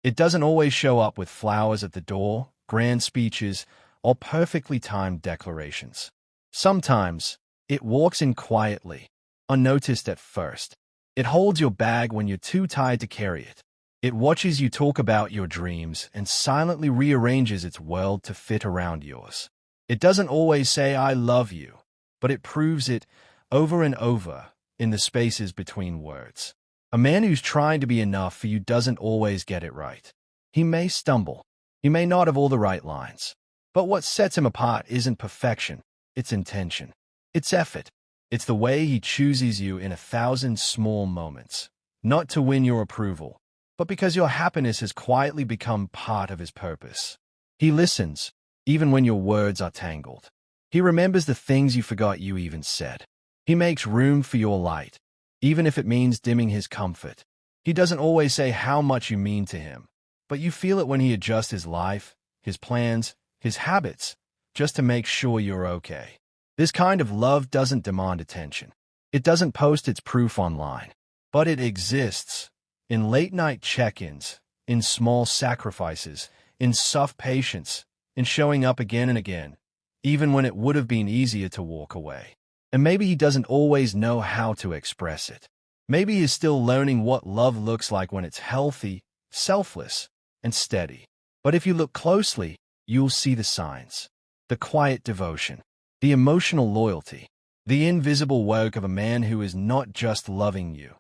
It doesn't always show up with flowers at the door, grand speeches, or perfectly timed declarations. Sometimes, it walks in quietly, unnoticed at first. It holds your bag when you're too tired to carry it. It watches you talk about your dreams and silently rearranges its world to fit around yours. It doesn't always say, "I love you," but it proves it over and over in the spaces between words. A man who's trying to be enough for you doesn't always get it right. He may stumble. He may not have all the right lines. But what sets him apart isn't perfection, it's intention. It's effort. It's the way he chooses you in 1,000 small moments, not to win your approval, but because your happiness has quietly become part of his purpose. He listens, even when your words are tangled. He remembers the things you forgot you even said. He makes room for your light, even if it means dimming his comfort. He doesn't always say how much you mean to him, but you feel it when he adjusts his life, his plans, his habits, just to make sure you're okay. This kind of love doesn't demand attention. It doesn't post its proof online, but it exists in late-night check-ins, in small sacrifices, in soft patience, in showing up again and again, even when it would have been easier to walk away. And maybe he doesn't always know how to express it. Maybe he's still learning what love looks like when it's healthy, selfless, and steady. But if you look closely, you'll see the signs. The quiet devotion, the emotional loyalty, the invisible work of a man who is not just loving you,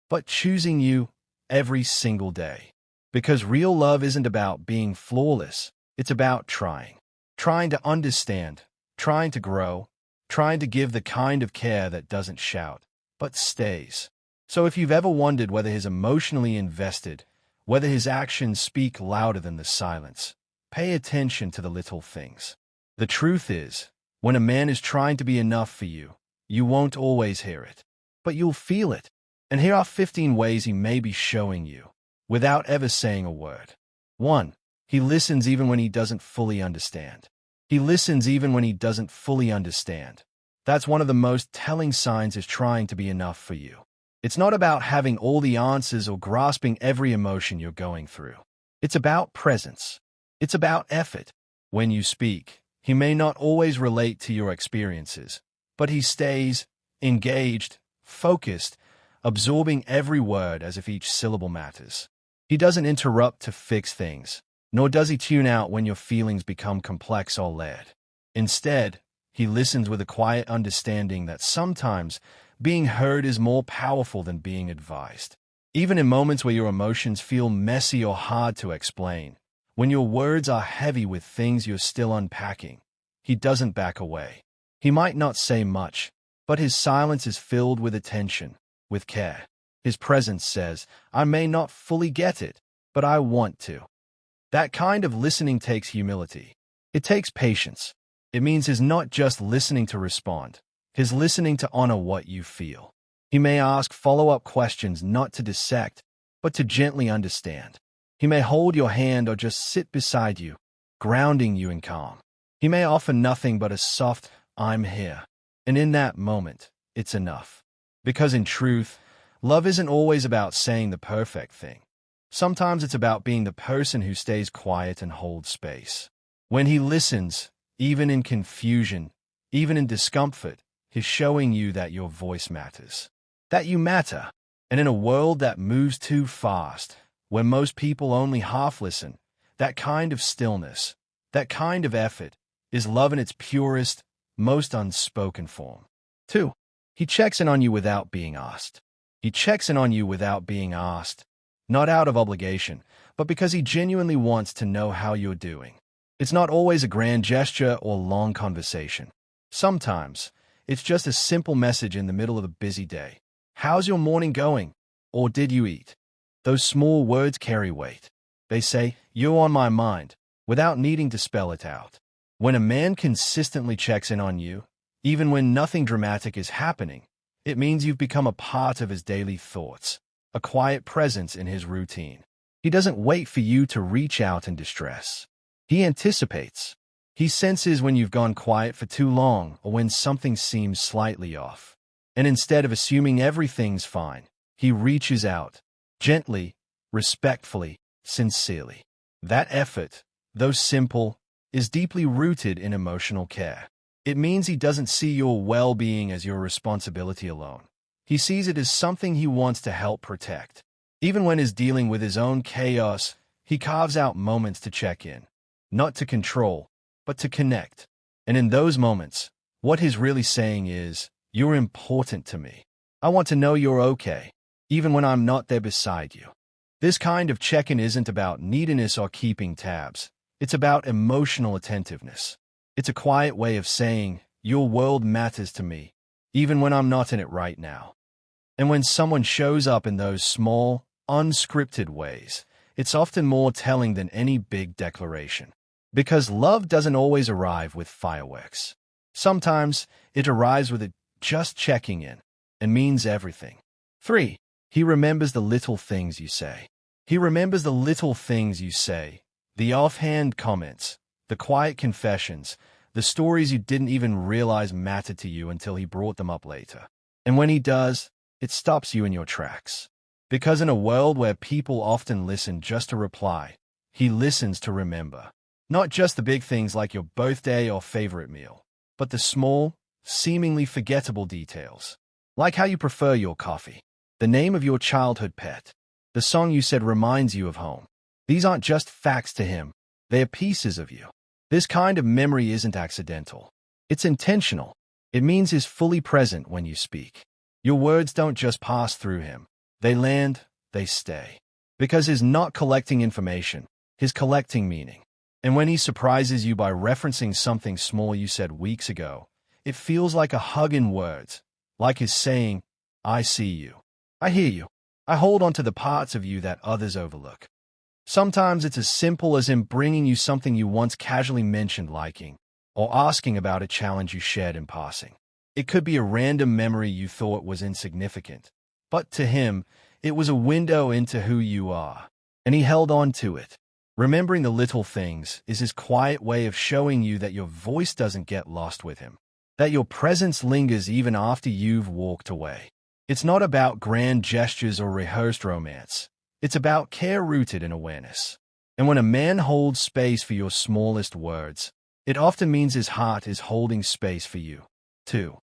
but choosing you every single day. Because real love isn't about being flawless, it's about trying to understand, trying to grow, trying to give the kind of care that doesn't shout, but stays. So if you've ever wondered whether he's emotionally invested, whether his actions speak louder than the silence, pay attention to the little things. The truth is, when a man is trying to be enough for you, you won't always hear it, but you'll feel it. And here are 15 ways he may be showing you, without ever saying a word. 1. He listens even when he doesn't fully understand. He listens even when he doesn't fully understand. That's one of the most telling signs he's trying to be enough for you. It's not about having all the answers or grasping every emotion you're going through. It's about presence. It's about effort. When you speak, he may not always relate to your experiences, but he stays engaged, focused, absorbing every word as if each syllable matters. He doesn't interrupt to fix things, nor does he tune out when your feelings become complex or layered. Instead, he listens with a quiet understanding that sometimes being heard is more powerful than being advised. Even in moments where your emotions feel messy or hard to explain, when your words are heavy with things you're still unpacking, he doesn't back away. He might not say much, but his silence is filled with attention, with care. His presence says, "I may not fully get it, but I want to." That kind of listening takes humility. It takes patience. It means he's not just listening to respond. He's listening to honor what you feel. He may ask follow-up questions not to dissect, but to gently understand. He may hold your hand or just sit beside you, grounding you in calm. He may offer nothing but a soft, "I'm here." And in that moment, it's enough. Because in truth, love isn't always about saying the perfect thing. Sometimes it's about being the person who stays quiet and holds space. When he listens, even in confusion, even in discomfort, he's showing you that your voice matters, that you matter. And in a world that moves too fast, where most people only half listen, that kind of stillness, that kind of effort, is love in its purest, most unspoken form. 2. He checks in on you without being asked. He checks in on you without being asked, not out of obligation, but because he genuinely wants to know how you're doing. It's not always a grand gesture or long conversation. Sometimes, it's just a simple message in the middle of a busy day. "How's your morning going?" Or "Did you eat?" Those small words carry weight. They say, "You're on my mind," without needing to spell it out. When a man consistently checks in on you, even when nothing dramatic is happening, it means you've become a part of his daily thoughts, a quiet presence in his routine. He doesn't wait for you to reach out in distress. He anticipates. He senses when you've gone quiet for too long or when something seems slightly off. And instead of assuming everything's fine, he reaches out, gently, respectfully, sincerely. That effort, though simple, is deeply rooted in emotional care. It means he doesn't see your well-being as your responsibility alone. He sees it as something he wants to help protect. Even when he's dealing with his own chaos, he carves out moments to check in. Not to control, but to connect. And in those moments, what he's really saying is, "You're important to me. I want to know you're okay, even when I'm not there beside you." This kind of check-in isn't about neediness or keeping tabs. It's about emotional attentiveness. It's a quiet way of saying, "Your world matters to me, even when I'm not in it right now." And when someone shows up in those small, unscripted ways, it's often more telling than any big declaration. Because love doesn't always arrive with fireworks. Sometimes it arrives with it just checking in, and means everything. 3. He remembers the little things you say. He remembers the little things you say, the offhand comments, the quiet confessions, the stories you didn't even realize mattered to you until he brought them up later. And when he does, it stops you in your tracks. Because in a world where people often listen just to reply, he listens to remember. Not just the big things like your birthday or favorite meal, but the small, seemingly forgettable details. Like how you prefer your coffee, the name of your childhood pet, the song you said reminds you of home. These aren't just facts to him, they are pieces of you. This kind of memory isn't accidental. It's intentional. It means he's fully present when you speak. Your words don't just pass through him. They land, they stay. Because he's not collecting information, he's collecting meaning. And when he surprises you by referencing something small you said weeks ago, it feels like a hug in words, like he's saying, "I see you. I hear you. I hold on to the parts of you that others overlook." Sometimes it's as simple as him bringing you something you once casually mentioned liking, or asking about a challenge you shared in passing. It could be a random memory you thought was insignificant, but to him, it was a window into who you are, and he held on to it. Remembering the little things is his quiet way of showing you that your voice doesn't get lost with him, that your presence lingers even after you've walked away. It's not about grand gestures or rehearsed romance. It's about care rooted in awareness. And when a man holds space for your smallest words, it often means his heart is holding space for you, too.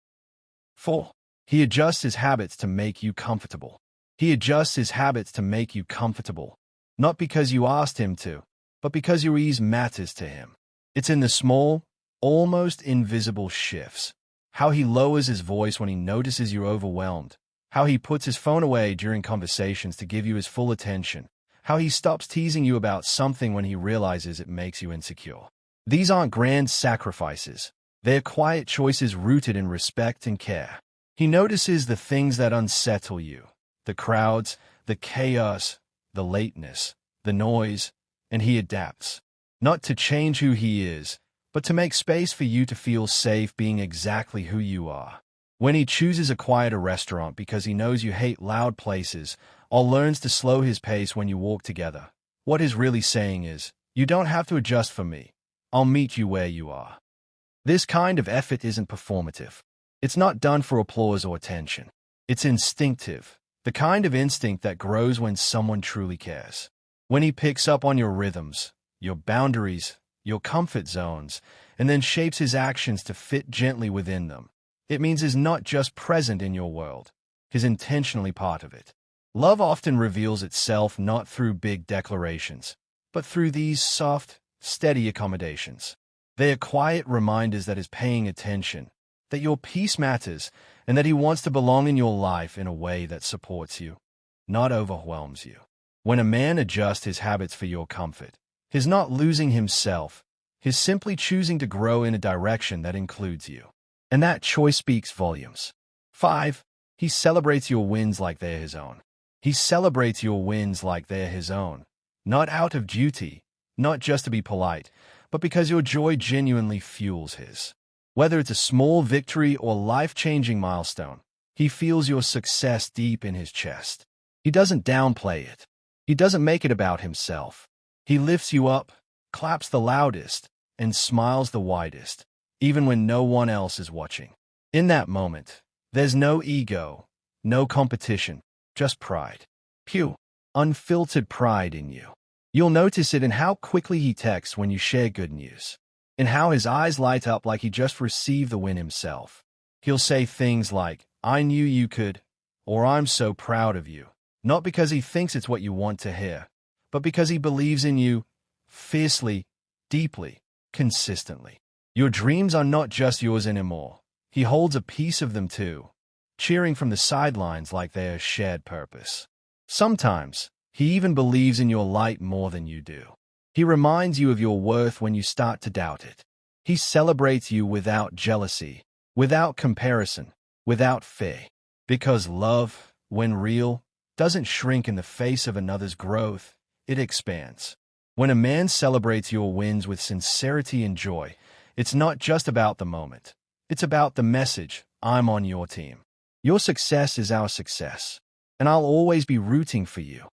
4. He adjusts his habits to make you comfortable. He adjusts his habits to make you comfortable. Not because you asked him to, but because your ease matters to him. It's in the small, almost invisible shifts. How he lowers his voice when he notices you're overwhelmed. How he puts his phone away during conversations to give you his full attention. How he stops teasing you about something when he realizes it makes you insecure. These aren't grand sacrifices. They're quiet choices rooted in respect and care. He notices the things that unsettle you. The crowds, the chaos, the lateness, the noise, and he adapts. Not to change who he is, but to make space for you to feel safe being exactly who you are. When he chooses a quieter restaurant because he knows you hate loud places, or learns to slow his pace when you walk together, what he's really saying is, "You don't have to adjust for me. I'll meet you where you are." This kind of effort isn't performative. It's not done for applause or attention. It's instinctive. The kind of instinct that grows when someone truly cares. When he picks up on your rhythms, your boundaries, your comfort zones, and then shapes his actions to fit gently within them, it means he's not just present in your world, he's intentionally part of it. Love often reveals itself not through big declarations, but through these soft, steady accommodations. They are quiet reminders that he's paying attention, that your peace matters, and that he wants to belong in your life in a way that supports you, not overwhelms you. When a man adjusts his habits for your comfort, he's not losing himself, he's simply choosing to grow in a direction that includes you. And that choice speaks volumes. 5. He celebrates your wins like they're his own. He celebrates your wins like they're his own, not out of duty, not just to be polite, but because your joy genuinely fuels his. Whether it's a small victory or life-changing milestone, he feels your success deep in his chest. He doesn't downplay it. He doesn't make it about himself. He lifts you up, claps the loudest, and smiles the widest, even when no one else is watching. In that moment, there's no ego, no competition, just pride. Pure, unfiltered pride in you. You'll notice it in how quickly he texts when you share good news, in how his eyes light up like he just received the win himself. He'll say things like, "I knew you could," or "I'm so proud of you," not because he thinks it's what you want to hear, but because he believes in you fiercely, deeply, consistently. Your dreams are not just yours anymore. He holds a piece of them too, cheering from the sidelines like they are shared purpose. Sometimes, he even believes in your light more than you do. He reminds you of your worth when you start to doubt it. He celebrates you without jealousy, without comparison, without fear. Because love, when real, doesn't shrink in the face of another's growth, it expands. When a man celebrates your wins with sincerity and joy, it's not just about the moment. It's about the message, "I'm on your team. Your success is our success, and I'll always be rooting for you."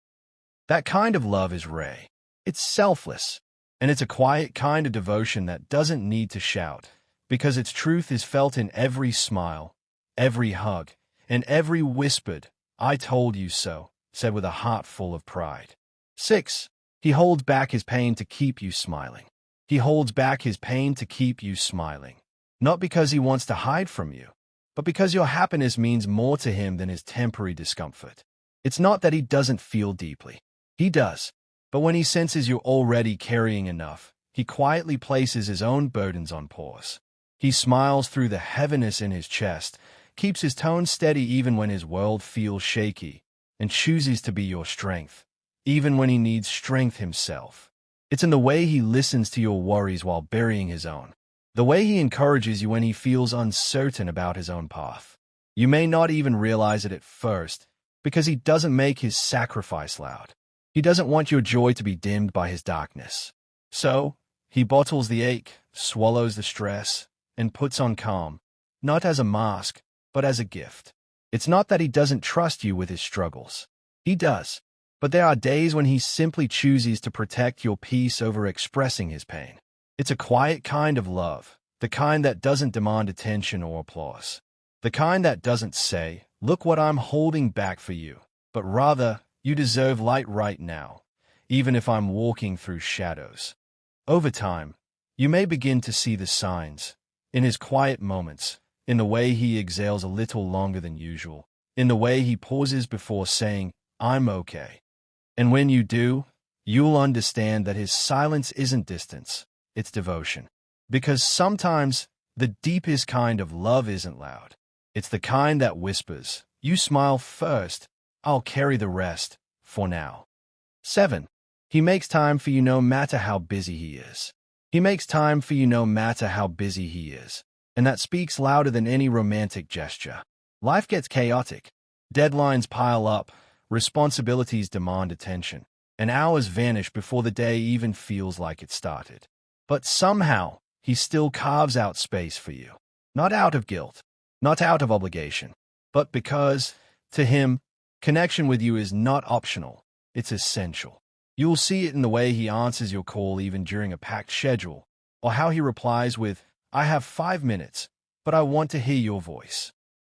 That kind of love is rare. It's selfless, and it's a quiet kind of devotion that doesn't need to shout, because its truth is felt in every smile, every hug, and every whispered, "I told you so," said with a heart full of pride. 6. He holds back his pain to keep you smiling. He holds back his pain to keep you smiling. Not because he wants to hide from you, but because your happiness means more to him than his temporary discomfort. It's not that he doesn't feel deeply. He does. But when he senses you're already carrying enough, he quietly places his own burdens on pause. He smiles through the heaviness in his chest, keeps his tone steady even when his world feels shaky, and chooses to be your strength, even when he needs strength himself. It's in the way he listens to your worries while burying his own. The way he encourages you when he feels uncertain about his own path. You may not even realize it at first, because he doesn't make his sacrifice loud. He doesn't want your joy to be dimmed by his darkness. So, he bottles the ache, swallows the stress, and puts on calm, not as a mask, but as a gift. It's not that he doesn't trust you with his struggles. He does. But there are days when he simply chooses to protect your peace over expressing his pain. It's a quiet kind of love, the kind that doesn't demand attention or applause. The kind that doesn't say, "Look what I'm holding back for you," but rather, "You deserve light right now, even if I'm walking through shadows." Over time, you may begin to see the signs, in his quiet moments, in the way he exhales a little longer than usual, in the way he pauses before saying, "I'm okay." And when you do, you'll understand that his silence isn't distance, it's devotion. Because sometimes, the deepest kind of love isn't loud. It's the kind that whispers, "You smile first, I'll carry the rest, for now." 7. He makes time for you no matter how busy he is. He makes time for you no matter how busy he is. And that speaks louder than any romantic gesture. Life gets chaotic. Deadlines pile up, responsibilities demand attention, and hours vanish before the day even feels like it started. But somehow, he still carves out space for you. Not out of guilt, not out of obligation, but because, to him, connection with you is not optional, it's essential. You'll see it in the way he answers your call even during a packed schedule, or how he replies with, "I have 5 minutes, but I want to hear your voice."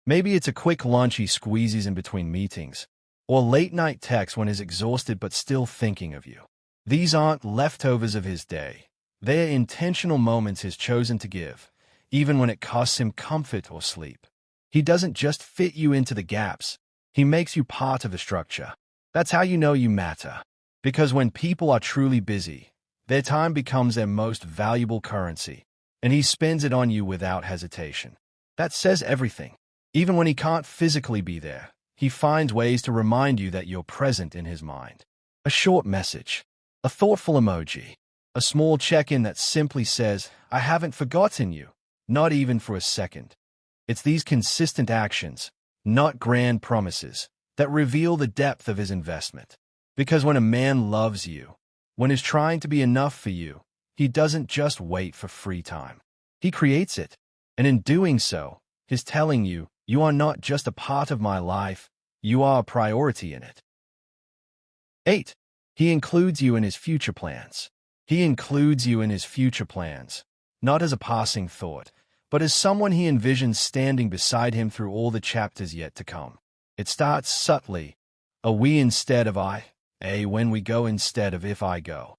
Maybe it's a quick lunch he squeezes in between meetings, or late-night text when he's exhausted but still thinking of you. These aren't leftovers of his day. They're intentional moments he's chosen to give, even when it costs him comfort or sleep. He doesn't just fit you into the gaps. He makes you part of the structure. That's how you know you matter. Because when people are truly busy, their time becomes their most valuable currency, and he spends it on you without hesitation. That says everything. Even when he can't physically be there, he finds ways to remind you that you're present in his mind. A short message, a thoughtful emoji, a small check-in that simply says, "I haven't forgotten you," not even for a second. It's these consistent actions, not grand promises, that reveal the depth of his investment. Because when a man loves you, when he's trying to be enough for you, he doesn't just wait for free time. He creates it. And in doing so, he's telling you, "You are not just a part of my life, you are a priority in it." 8. He includes you in his future plans. He includes you in his future plans, not as a passing thought, but as someone he envisions standing beside him through all the chapters yet to come. It starts subtly, a "we" instead of "I," a when we go instead of if I go.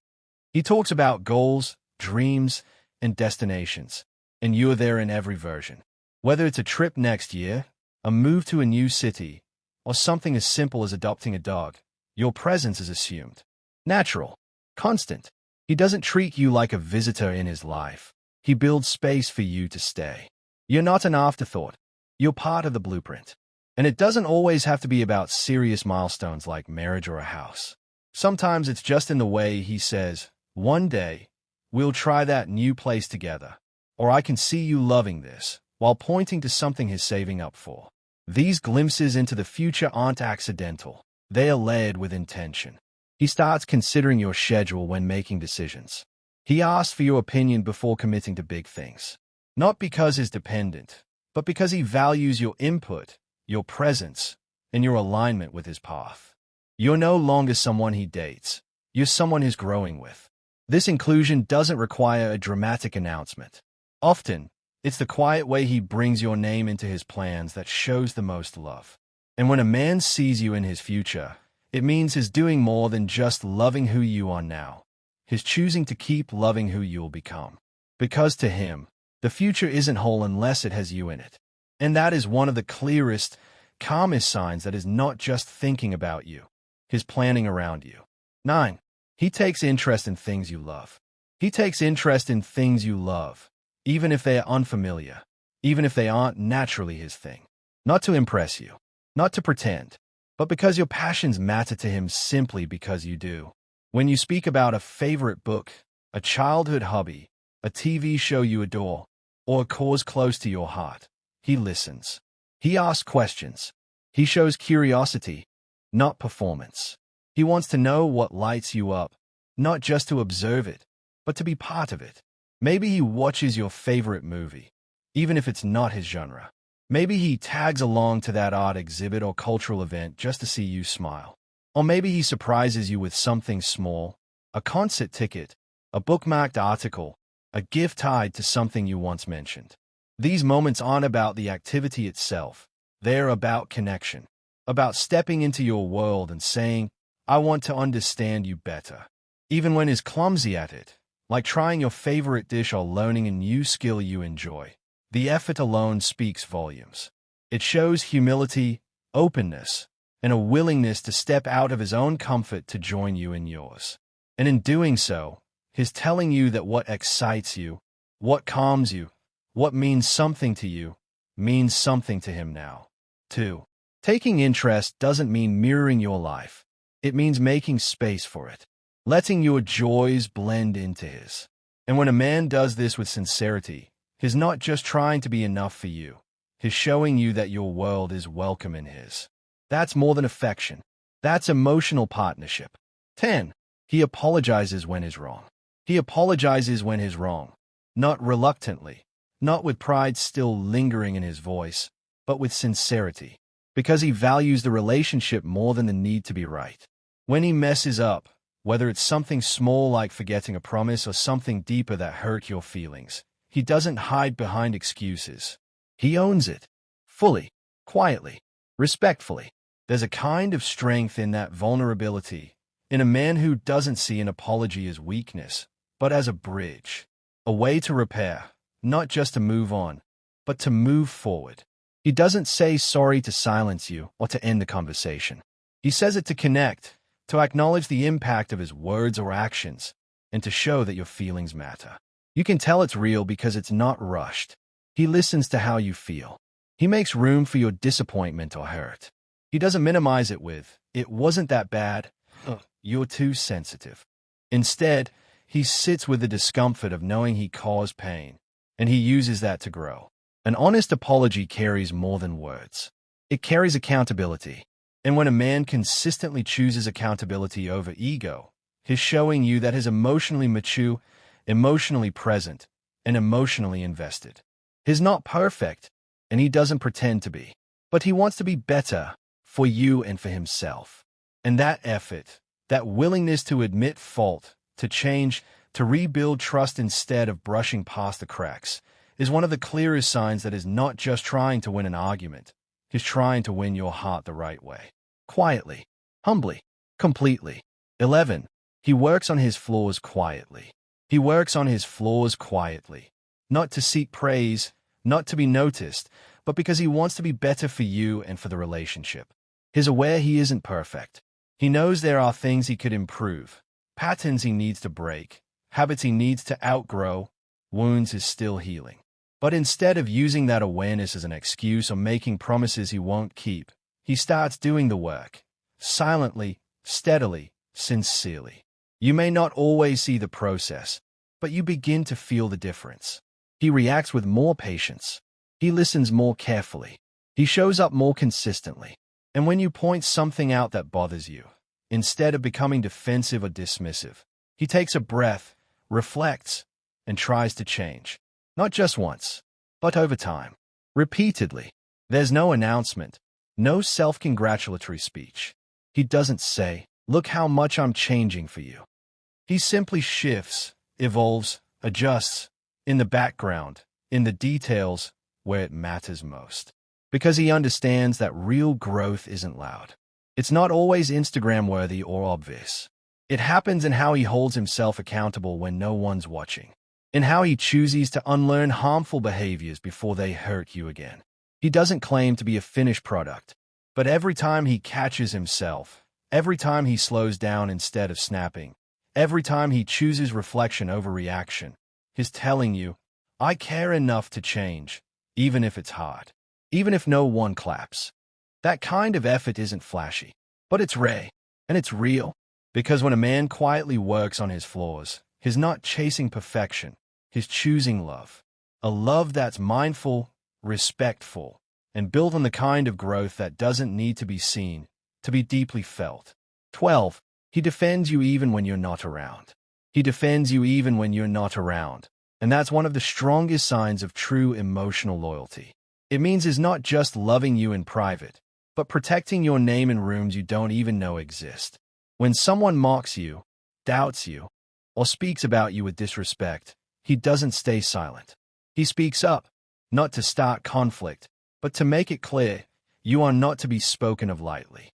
He talks about goals, dreams, and destinations, and you're there in every version. Whether it's a trip next year, a move to a new city, or something as simple as adopting a dog, your presence is assumed. Natural. Constant. He doesn't treat you like a visitor in his life. He builds space for you to stay. You're not an afterthought. You're part of the blueprint. And it doesn't always have to be about serious milestones like marriage or a house. Sometimes it's just in the way he says, one day, we'll try that new place together. Or I can see you loving this, while pointing to something he's saving up for. These glimpses into the future aren't accidental. They are layered with intention. He starts considering your schedule when making decisions. He asks for your opinion before committing to big things. Not because he's dependent, but because he values your input, your presence, and your alignment with his path. You're no longer someone he dates. You're someone he's growing with. This inclusion doesn't require a dramatic announcement. Often, it's the quiet way he brings your name into his plans that shows the most love. And when a man sees you in his future, it means he's doing more than just loving who you are now. He's choosing to keep loving who you'll become. Because to him, the future isn't whole unless it has you in it. And that is one of the clearest, calmest signs that is not just thinking about you. He's planning around you. 9. He takes interest in things you love. He takes interest in things you love, even if they are unfamiliar, even if they aren't naturally his thing. Not to impress you, not to pretend, but because your passions matter to him simply because you do. When you speak about a favorite book, a childhood hobby, a TV show you adore, or a cause close to your heart, he listens. He asks questions. He shows curiosity, not performance. He wants to know what lights you up, not just to observe it, but to be part of it. Maybe he watches your favorite movie, even if it's not his genre. Maybe he tags along to that art exhibit or cultural event just to see you smile. Or maybe he surprises you with something small, a concert ticket, a bookmarked article, a gift tied to something you once mentioned. These moments aren't about the activity itself. They're about connection, about stepping into your world and saying, I want to understand you better. Even when he's clumsy at it, like trying your favorite dish or learning a new skill you enjoy. The effort alone speaks volumes. It shows humility, openness, and a willingness to step out of his own comfort to join you in yours. And in doing so, he's telling you that what excites you, what calms you, what means something to you, means something to him now. 2. Taking interest doesn't mean mirroring your life. It means making space for it, letting your joys blend into his. And when a man does this with sincerity, he's not just trying to be enough for you. He's showing you that your world is welcome in his. That's more than affection. That's emotional partnership. 10. He apologizes when he's wrong. He apologizes when he's wrong. Not reluctantly, not with pride still lingering in his voice, but with sincerity. Because he values the relationship more than the need to be right. When he messes up, whether it's something small like forgetting a promise or something deeper that hurt your feelings, he doesn't hide behind excuses. He owns it. Fully, quietly, respectfully. There's a kind of strength in that vulnerability, in a man who doesn't see an apology as weakness, but as a bridge. A way to repair, not just to move on, but to move forward. He doesn't say sorry to silence you or to end the conversation. He says it to connect, to acknowledge the impact of his words or actions, and to show that your feelings matter. You can tell it's real because it's not rushed. He listens to how you feel. He makes room for your disappointment or hurt. He doesn't minimize it with, it wasn't that bad, you're too sensitive. Instead, he sits with the discomfort of knowing he caused pain, and he uses that to grow. An honest apology carries more than words. It carries accountability. And when a man consistently chooses accountability over ego, he's showing you that he's emotionally mature, emotionally present, and emotionally invested. He's not perfect, and he doesn't pretend to be. But he wants to be better for you and for himself. And that effort, that willingness to admit fault, to change, to rebuild trust instead of brushing past the cracks, is one of the clearest signs that he's not just trying to win an argument. He's trying to win your heart the right way. Quietly, humbly, completely. 11. He works on his flaws quietly. He works on his flaws quietly, not to seek praise, not to be noticed, but because he wants to be better for you and for the relationship. He's aware he isn't perfect. He knows there are things he could improve, patterns he needs to break, habits he needs to outgrow, wounds he's still healing. But instead of using that awareness as an excuse or making promises he won't keep, he starts doing the work, silently, steadily, sincerely. You may not always see the process, but you begin to feel the difference. He reacts with more patience. He listens more carefully. He shows up more consistently. And when you point something out that bothers you, instead of becoming defensive or dismissive, he takes a breath, reflects, and tries to change. Not just once, but over time. Repeatedly. There's no announcement, no self-congratulatory speech. He doesn't say, "Look how much I'm changing for you." He simply shifts, evolves, adjusts, in the background, in the details, where it matters most. Because he understands that real growth isn't loud. It's not always Instagram-worthy or obvious. It happens in how he holds himself accountable when no one's watching, in how he chooses to unlearn harmful behaviors before they hurt you again. He doesn't claim to be a finished product, but every time he catches himself, every time he slows down instead of snapping, every time he chooses reflection over reaction, he's telling you, "I care enough to change, even if it's hard, even if no one claps." That kind of effort isn't flashy, but it's rare, and it's real. Because when a man quietly works on his flaws, he's not chasing perfection, he's choosing love. A love that's mindful, respectful, and built on the kind of growth that doesn't need to be seen, to be deeply felt. 12. He defends you even when you're not around. He defends you even when you're not around. And that's one of the strongest signs of true emotional loyalty. It means he's not just loving you in private, but protecting your name in rooms you don't even know exist. When someone mocks you, doubts you, or speaks about you with disrespect, he doesn't stay silent. He speaks up, not to start conflict, but to make it clear, you are not to be spoken of lightly.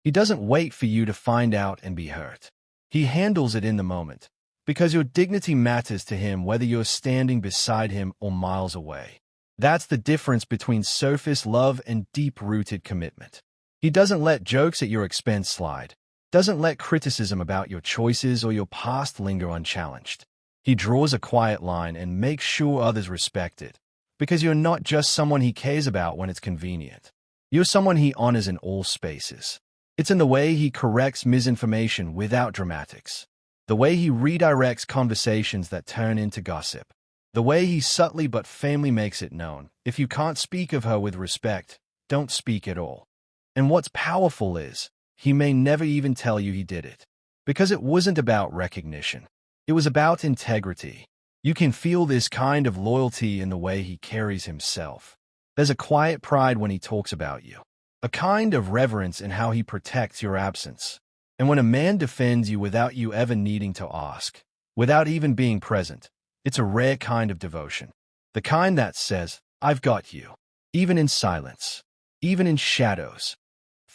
He doesn't wait for you to find out and be hurt. He handles it in the moment, because your dignity matters to him whether you're standing beside him or miles away. That's the difference between surface love and deep-rooted commitment. He doesn't let jokes at your expense slide, doesn't let criticism about your choices or your past linger unchallenged. He draws a quiet line and makes sure others respect it, because you're not just someone he cares about when it's convenient. You're someone he honors in all spaces. It's in the way he corrects misinformation without dramatics, the way he redirects conversations that turn into gossip, the way he subtly but firmly makes it known, if you can't speak of her with respect, don't speak at all. And what's powerful is, he may never even tell you he did it, because it wasn't about recognition. It was about integrity. You can feel this kind of loyalty in the way he carries himself. There's a quiet pride when he talks about you, a kind of reverence in how he protects your absence. And when a man defends you without you ever needing to ask, without even being present, it's a rare kind of devotion. The kind that says, "I've got you," even in silence, even in shadows.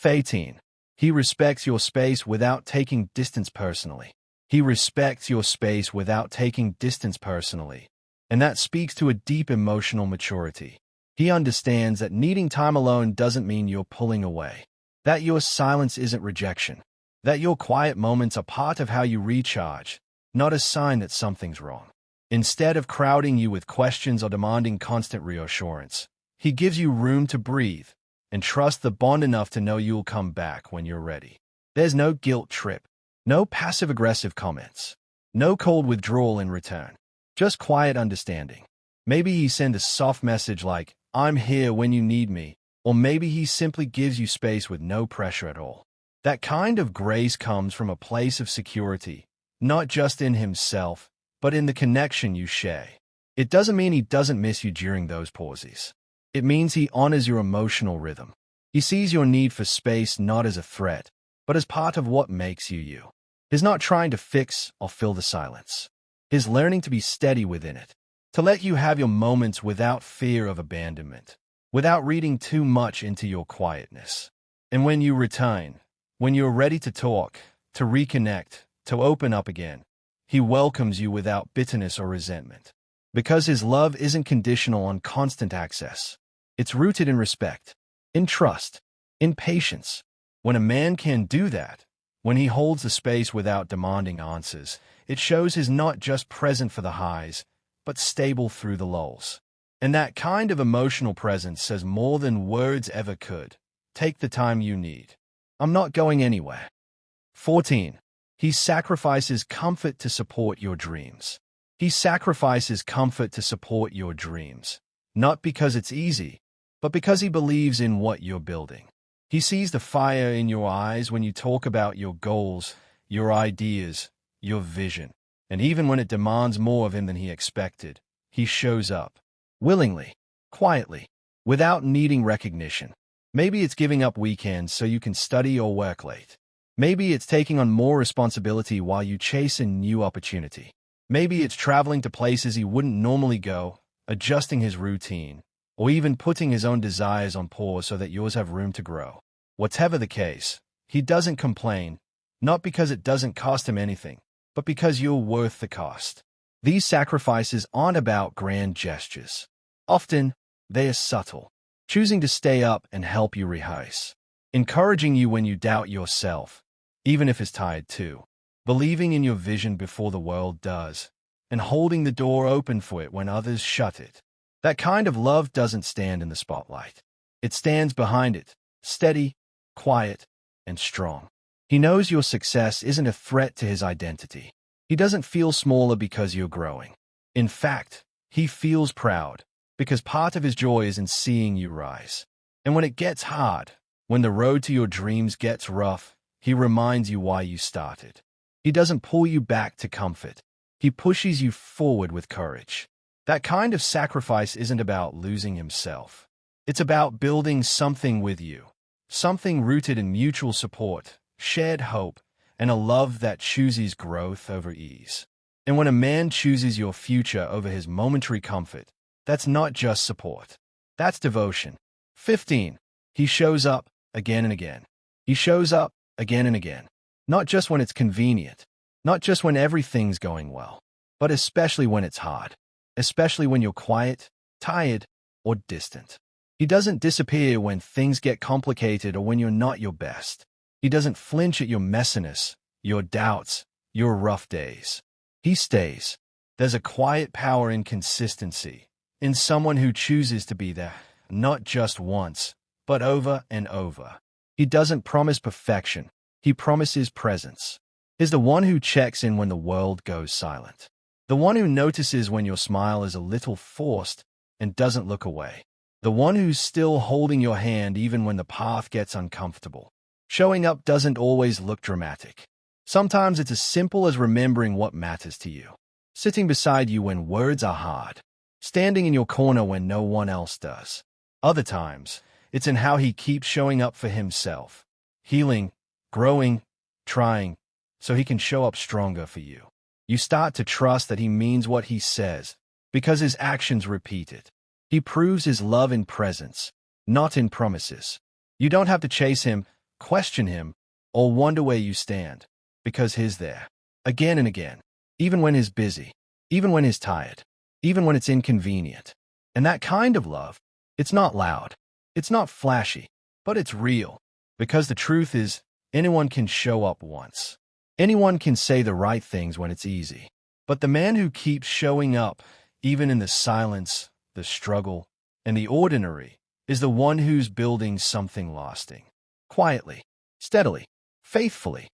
18. He respects your space without taking distance personally. He respects your space without taking distance personally. And that speaks to a deep emotional maturity. He understands that needing time alone doesn't mean you're pulling away, that your silence isn't rejection, that your quiet moments are part of how you recharge, not a sign that something's wrong. Instead of crowding you with questions or demanding constant reassurance, he gives you room to breathe and trust the bond enough to know you'll come back when you're ready. There's no guilt trip, no passive-aggressive comments, no cold withdrawal in return, just quiet understanding. Maybe he sends a soft message like, "I'm here when you need me," or maybe he simply gives you space with no pressure at all. That kind of grace comes from a place of security, not just in himself, but in the connection you share. It doesn't mean he doesn't miss you during those pauses. It means he honors your emotional rhythm. He sees your need for space not as a threat, but as part of what makes you you. He's not trying to fix or fill the silence. He's learning to be steady within it, to let you have your moments without fear of abandonment, without reading too much into your quietness. And when you return, when you're ready to talk, to reconnect, to open up again. He welcomes you without bitterness or resentment. Because his love isn't conditional on constant access. It's rooted in respect, in trust, in patience. When a man can do that, when he holds the space without demanding answers, it shows he's not just present for the highs, but stable through the lulls. And that kind of emotional presence says more than words ever could. Take the time you need. I'm not going anywhere. 14. He sacrifices comfort to support your dreams. He sacrifices comfort to support your dreams. Not because it's easy, but because he believes in what you're building. He sees the fire in your eyes when you talk about your goals, your ideas, your vision. And even when it demands more of him than he expected, he shows up. Willingly, quietly, without needing recognition. Maybe it's giving up weekends so you can study or work late. Maybe it's taking on more responsibility while you chase a new opportunity. Maybe it's traveling to places he wouldn't normally go, adjusting his routine, or even putting his own desires on pause so that yours have room to grow. Whatever the case, he doesn't complain, not because it doesn't cost him anything, but because you're worth the cost. These sacrifices aren't about grand gestures. Often, they are subtle, choosing to stay up and help you rehearse, encouraging you when you doubt yourself, even if it's tired too, believing in your vision before the world does, and holding the door open for it when others shut it. That kind of love doesn't stand in the spotlight. It stands behind it, steady, quiet, and strong. He knows your success isn't a threat to his identity. He doesn't feel smaller because you're growing. In fact, he feels proud, because part of his joy is in seeing you rise. And when it gets hard, when the road to your dreams gets rough, he reminds you why you started. He doesn't pull you back to comfort. He pushes you forward with courage. That kind of sacrifice isn't about losing himself. It's about building something with you. Something rooted in mutual support, shared hope, and a love that chooses growth over ease. And when a man chooses your future over his momentary comfort, that's not just support. That's devotion. 15. He shows up again and again. He shows up again and again. Not just when it's convenient, not just when everything's going well, but especially when it's hard, especially when you're quiet, tired, or distant. He doesn't disappear when things get complicated or when you're not your best. He doesn't flinch at your messiness, your doubts, your rough days. He stays. There's a quiet power in consistency, in someone who chooses to be there, not just once, but over and over. He doesn't promise perfection. He promises presence. He's the one who checks in when the world goes silent. The one who notices when your smile is a little forced and doesn't look away. The one who's still holding your hand even when the path gets uncomfortable. Showing up doesn't always look dramatic. Sometimes it's as simple as remembering what matters to you. Sitting beside you when words are hard. Standing in your corner when no one else does. Other times, it's in how he keeps showing up for himself. Healing, growing, trying, so he can show up stronger for you. You start to trust that he means what he says, because his actions repeat it. He proves his love in presence, not in promises. You don't have to chase him, question him, or wonder where you stand, because he's there. Again and again, even when he's busy, even when he's tired, even when it's inconvenient. And that kind of love, it's not loud, it's not flashy, but it's real. Because the truth is, anyone can show up once. Anyone can say the right things when it's easy. But the man who keeps showing up, even in the silence, the struggle, and the ordinary, is the one who's building something lasting. Quietly, steadily, faithfully.